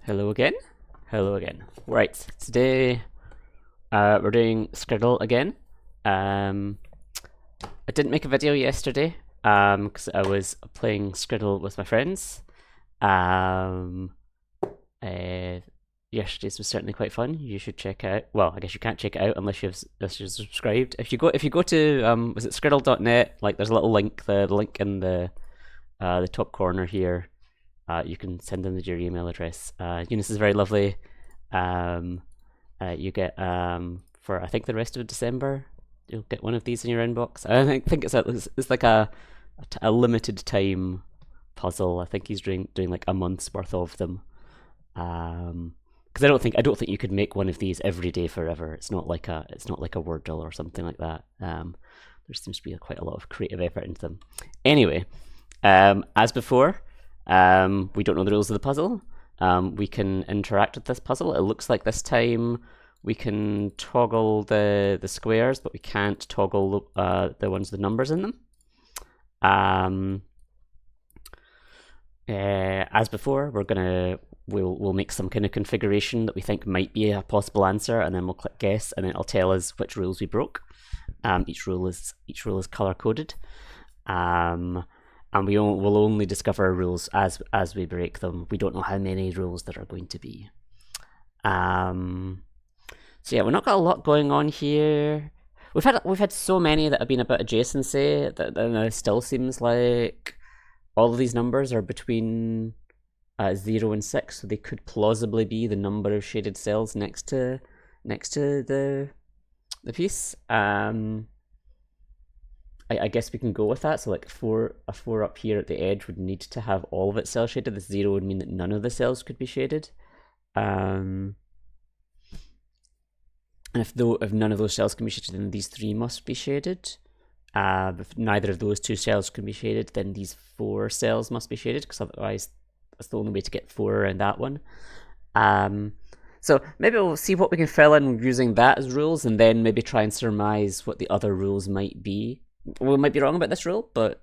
Hello again. Hello again. Right, today we're doing Scriddle again. I didn't make a video yesterday because I was playing Scriddle with my friends. Yesterday's was certainly quite fun. You should check out. Well, I guess you can't check it out unless you're subscribed. If you go to was it Scriddle.net? Like, there's a little link. The link in the top corner here. You can send them your email address. Younès is very lovely. You get for I think the rest of December, you'll get one of these in your inbox. I think it's like a limited time puzzle. I think he's doing like a month's worth of them. Because I don't think you could make one of these every day forever. It's not like a Wordle or something like that. There seems to be quite a lot of creative effort into them. Anyway, as before. We don't know the rules of the puzzle. We can interact with this puzzle. It looks like this time we can toggle the squares, but we can't toggle the ones with the numbers in them. As before, we'll make some kind of configuration that we think might be a possible answer, and then we'll click guess, and then it'll tell us which rules we broke. Each rule is color coded. And we'll only discover rules as we break them. We don't know how many rules there are going to be. So yeah, we've not got a lot going on here. We've had so many that have been about adjacency that it still seems like all of these numbers are between 0 and 6, so they could plausibly be the number of shaded cells next to the piece. I guess we can go with that. So like a 4 up here at the edge would need to have all of its cells shaded. The 0 would mean that none of the cells could be shaded. And if none of those cells can be shaded, then these 3 must be shaded. If neither of those 2 cells can be shaded, then these 4 cells must be shaded, because otherwise that's the only way to get 4 around that one. So maybe we'll see what we can fill in using that as rules, and then maybe try and surmise what the other rules might be. We might be wrong about this rule, but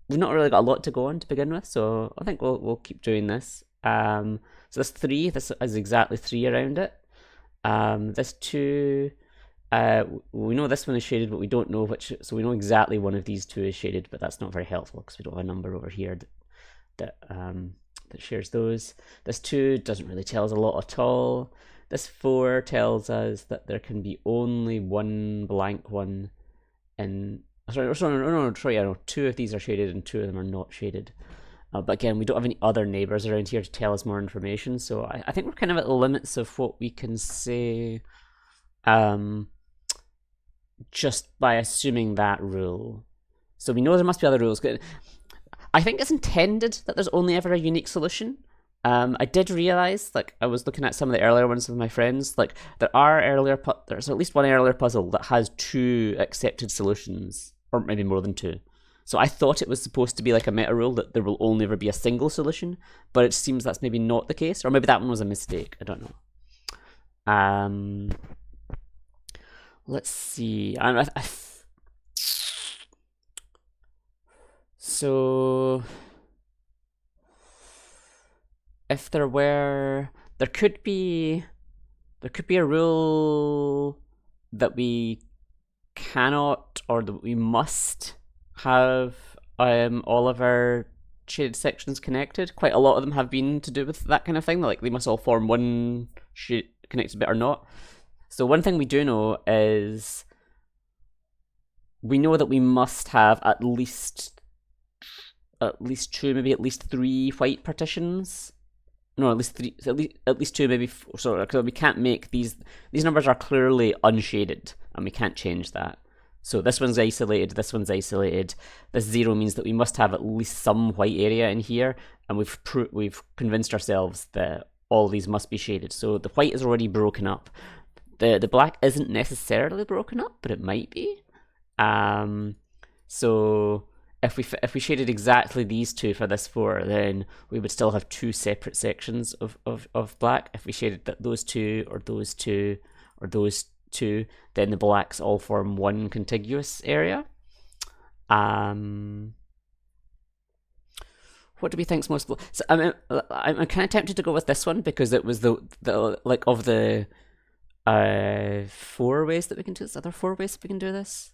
we've not really got a lot to go on to begin with, so I think we'll keep doing this. So this 3, this is exactly 3 around it. This 2, we know this one is shaded, but we don't know which. So we know exactly one of these 2 is shaded, but that's not very helpful because we don't have a number over here that shares those. This 2 doesn't really tell us a lot at all. This 4 tells us that there can be only one blank one in. Sorry, no, 2 of these are shaded and 2 of them are not shaded. But again, we don't have any other neighbors around here to tell us more information, so I think we're kind of at the limits of what we can say just by assuming that rule. So we know there must be other rules. I think it's intended that there's only ever a unique solution. I did realize, like, I was looking at some of the earlier ones with my friends, like, there's at least one earlier puzzle that has 2 accepted solutions, or maybe more than 2. So I thought it was supposed to be like a meta rule that there will only ever be a single solution, but it seems that's maybe not the case, or maybe that one was a mistake. I don't know. Let's see. So if there could be a rule that we cannot or that we must have all of our shaded sections connected. Quite a lot of them have been to do with that kind of thing. Like, they must all form one connected bit or not. So one thing we do know is we know that we must have at least 2, maybe at least 3 white partitions. No, at least 3. At least 2, maybe 4. So because we can't make these numbers are clearly unshaded, and we can't change that. So this one's isolated. This one's isolated. This 0 means that we must have at least some white area in here, and we've convinced ourselves that all these must be shaded. So the white is already broken up. The black isn't necessarily broken up, but it might be. So if we shaded exactly these 2 for this 4, then we would still have 2 separate sections of black. If we shaded those 2 or those 2 or those 2, then the blacks all form one contiguous area. What do we think's most? So I'm kind of tempted to go with this one because it was the like of the 4 ways that we can do this. Are there 4 ways that we can do this?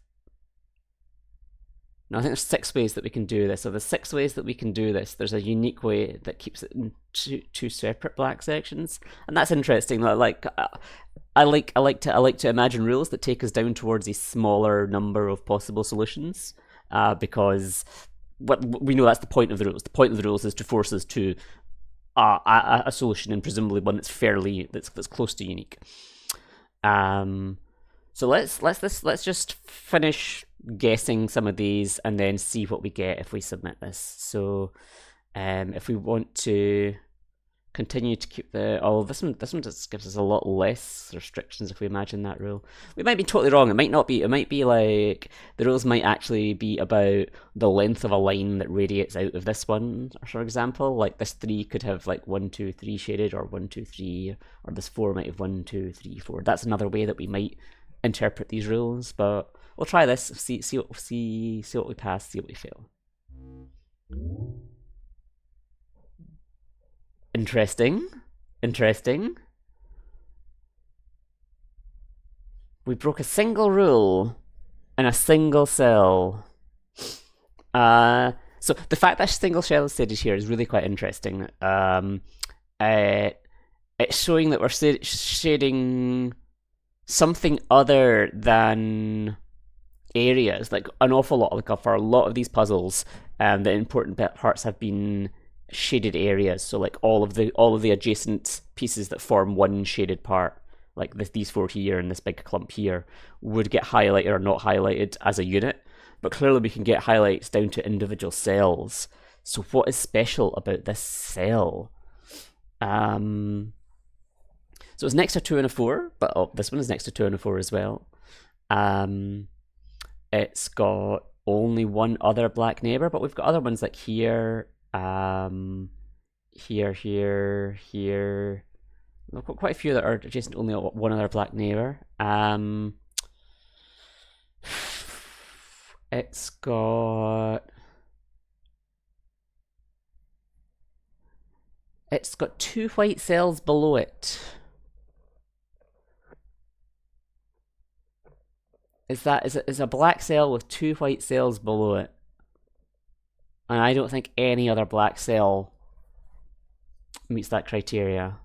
No, I think there's 6 ways that we can do this. So the 6 ways that we can do this, there's a unique way that keeps it in two separate black sections, and that's interesting. Like I like to imagine rules that take us down towards a smaller number of possible solutions, because what we know that's the point of the rules. The point of the rules is to force us to a solution, and presumably one that's that's close to unique. So let's just finish guessing some of these and then see what we get if we submit this. So if we want to continue to keep this one just gives us a lot less restrictions if we imagine that rule. We might be totally wrong. It might not be. It might be like the rules might actually be about the length of a line that radiates out of this one, for example. Like this 3 could have like 1, 2, 3 shaded, or 1, 2, 3, or this 4 might have 1, 2, 3, 4. That's another way that we might interpret these rules, but we'll try this. See what we pass. See what we fail. Interesting. We broke a single rule in a single cell. So the fact that single cell is stated here is really quite interesting. It's showing that we're shading something other than areas. Like an awful lot, like for a lot of these puzzles, the important parts have been shaded areas. So like all of the adjacent pieces that form one shaded part, like these 4 here and this big clump here, would get highlighted or not highlighted as a unit. But clearly we can get highlights down to individual cells. So what is special about this cell? So it's next to 2 and a 4, but this one is next to 2 and a 4 as well. It's got only one other black neighbor, but we've got other ones like here, here. We've got quite a few that are adjacent to only one other black neighbor. It's got 2 white cells below it. Is a black cell with 2 white cells below it, and I don't think any other black cell meets that criterion.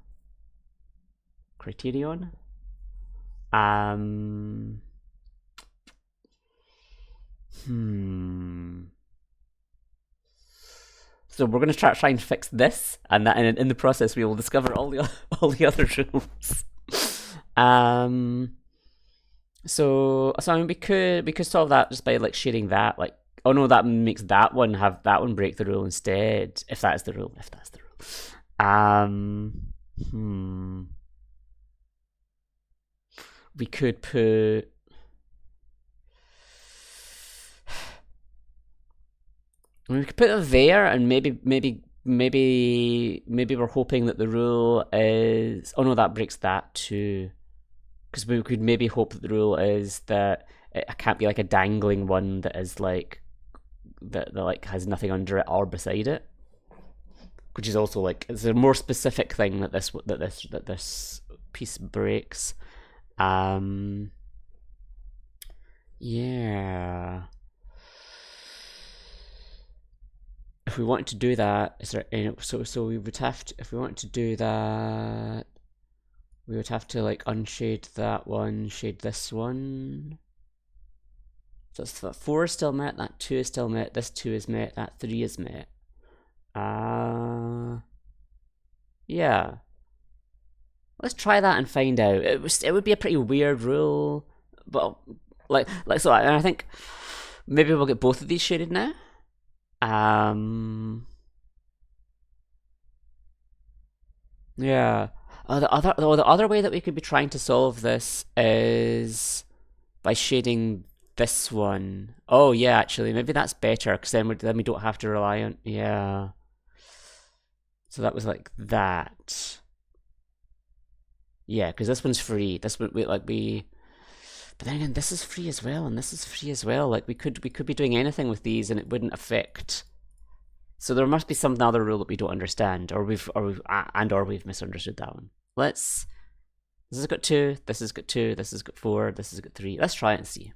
So we're going to try and fix this, and that in the process we will discover all the other rules. So I mean, we could solve that just by like shading that. Like, oh no, that makes that one break the rule instead. If that's the rule. We could put. I mean, we could put it there, and maybe we're hoping that the rule is. Oh no, that breaks that too. Because we could maybe hope that the rule is that it can't be like a dangling one that is like that like has nothing under it or beside it, which is also like it's a more specific thing that this piece breaks. Yeah. If we wanted to do that, is there so we would have to, if we wanted to do that, we would have to like unshade that one, shade this one. So that 4 is still met, that 2 is still met, this 2 is met, that 3 is met. Yeah. Let's try that and find out. It would be a pretty weird rule, but like so. And I think maybe we'll get both of these shaded now. Yeah. The other way that we could be trying to solve this is by shading this one. Oh yeah, actually, maybe that's better because then we don't have to rely on. Yeah. So that was like that. Yeah, because this one's free. This one but then again, this is free as well, and this is free as well. Like we could be doing anything with these, and it wouldn't affect So there must be some other rule that we don't understand, or we've misunderstood that one. This has got 2, this has got 2, this has got 4, this has got 3. Let's try it and see.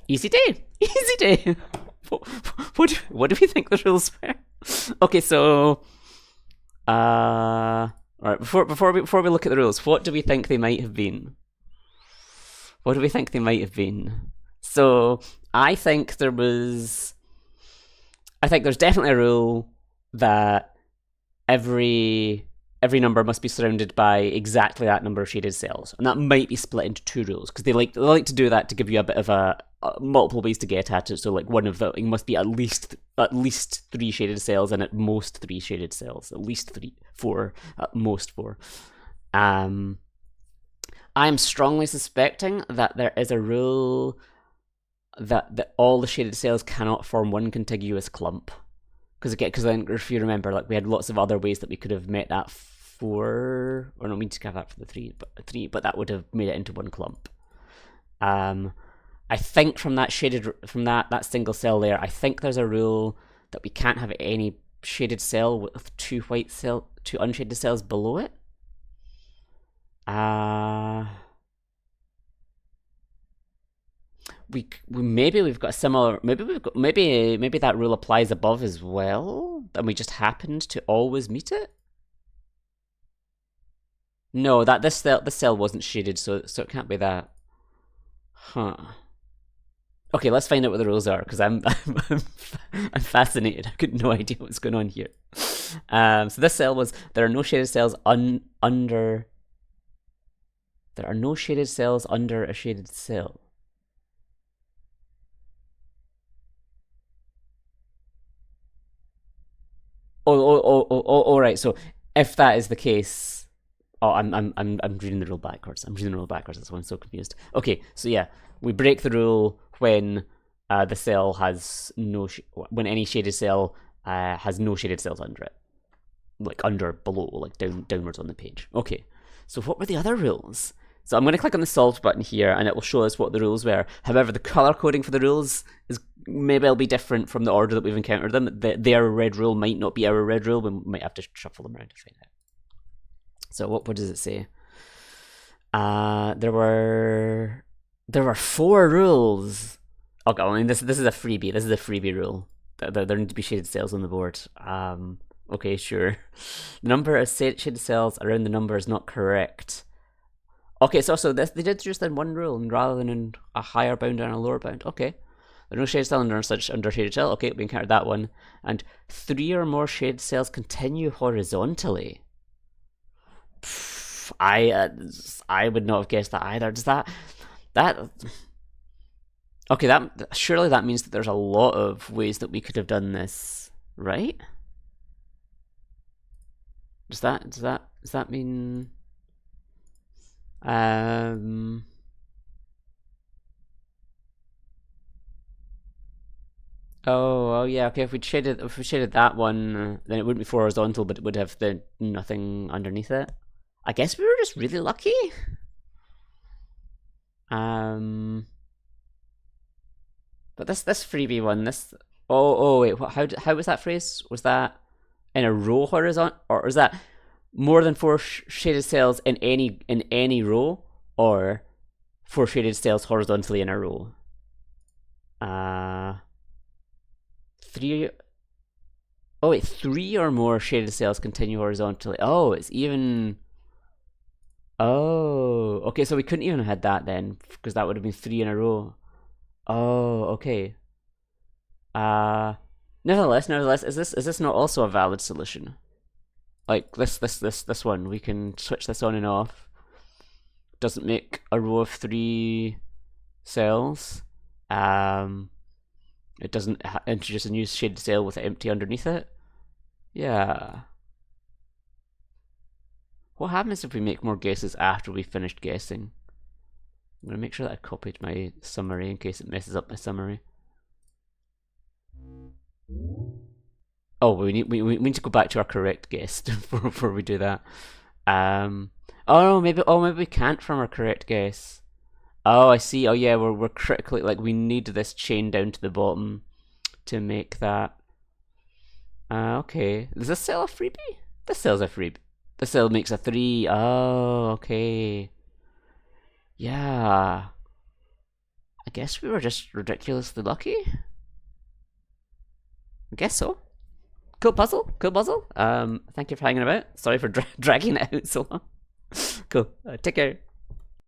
Easy day! Easy day! What do we think the rules were? Okay, so alright, before we look at the rules, what do we think they might have been? What do we think they might have been? So I think there's definitely a rule that every number must be surrounded by exactly that number of shaded cells, and that might be split into 2 rules because they like to do that to give you a bit of a multiple ways to get at it. So like one of them must be at least 3 shaded cells, and at most 3 shaded cells, at least 4, at most 4. I'm strongly suspecting that there is a rule that all the shaded cells cannot form one contiguous clump. Because then, if you remember, like we had lots of other ways that we could have met that 4, or no, we need to have that for the 3, but that would have made it into one clump. I think from that that single cell there, I think there's a rule that we can't have any shaded cell with 2 unshaded cells below it. Maybe we've got a similar. Maybe that rule applies above as well, and we just happened to always meet it. No, this cell wasn't shaded, so it can't be that. Huh. Okay, let's find out what the rules are, because I'm fascinated. I've got no idea what's going on here. So this cell was, there are no shaded cells under. There are no shaded cells under a shaded cell. Right. So if that is the case, I'm reading the rule backwards. That's why I'm so confused. Okay, so yeah, we break the rule when the cell has when any shaded cell has no shaded cells under it, like below, like downwards on the page. Okay, so what were the other rules? So I'm going to click on the solved button here, and it will show us what the rules were. However, the color coding for the rules is maybe it'll be different from the order that we've encountered them. Their red rule might not be our red rule. We might have to shuffle them around to find out. So what does it say? There were 4 rules. Okay, I mean this is a freebie. This is a freebie rule. There need to be shaded cells on the board. Okay, sure. The number of shaded cells around the number is not correct. Okay, so they did just in one rule, and rather than in a higher bound and a lower bound. Okay, there are no shaded cell under shaded cell. Okay, we encountered that one. And 3 or more shaded cells continue horizontally. I would not have guessed that either. Does that? Okay, surely that means that there's a lot of ways that we could have done this, right? Does that mean? Oh yeah, okay. If we shaded that one, then it wouldn't be horizontal, but it would have nothing underneath it. I guess we were just really lucky. But this freebie one, wait, how was that phrase? Was that in a row horizontal, or is that more than 4 shaded cells in any row, or 4 shaded cells horizontally in a row? 3. Oh wait, 3 or more shaded cells continue horizontally. Oh, it's even. Oh, okay. So we couldn't even have had that then, because that would have been 3 in a row. Oh, okay. Nevertheless, is this not also a valid solution? Like this one, we can switch this on and off. Doesn't make a row of 3 cells. It doesn't introduce a new shaded cell with empty underneath it. Yeah. What happens if we make more guesses after we finished guessing? I'm gonna make sure that I copied my summary in case it messes up my summary. Oh, we need to go back to our correct guess before we do that. Oh no, maybe we can't from our correct guess. Oh, I see. Oh yeah, we're critically like we need this chain down to the bottom to make that. Okay. Does this sell a freebie? This sells a freebie. This sell makes a 3. Oh, okay. Yeah. I guess we were just ridiculously lucky. I guess so. Cool puzzle. Cool puzzle. Thank you for hanging about. Sorry for dragging it out so long. Cool. Take care.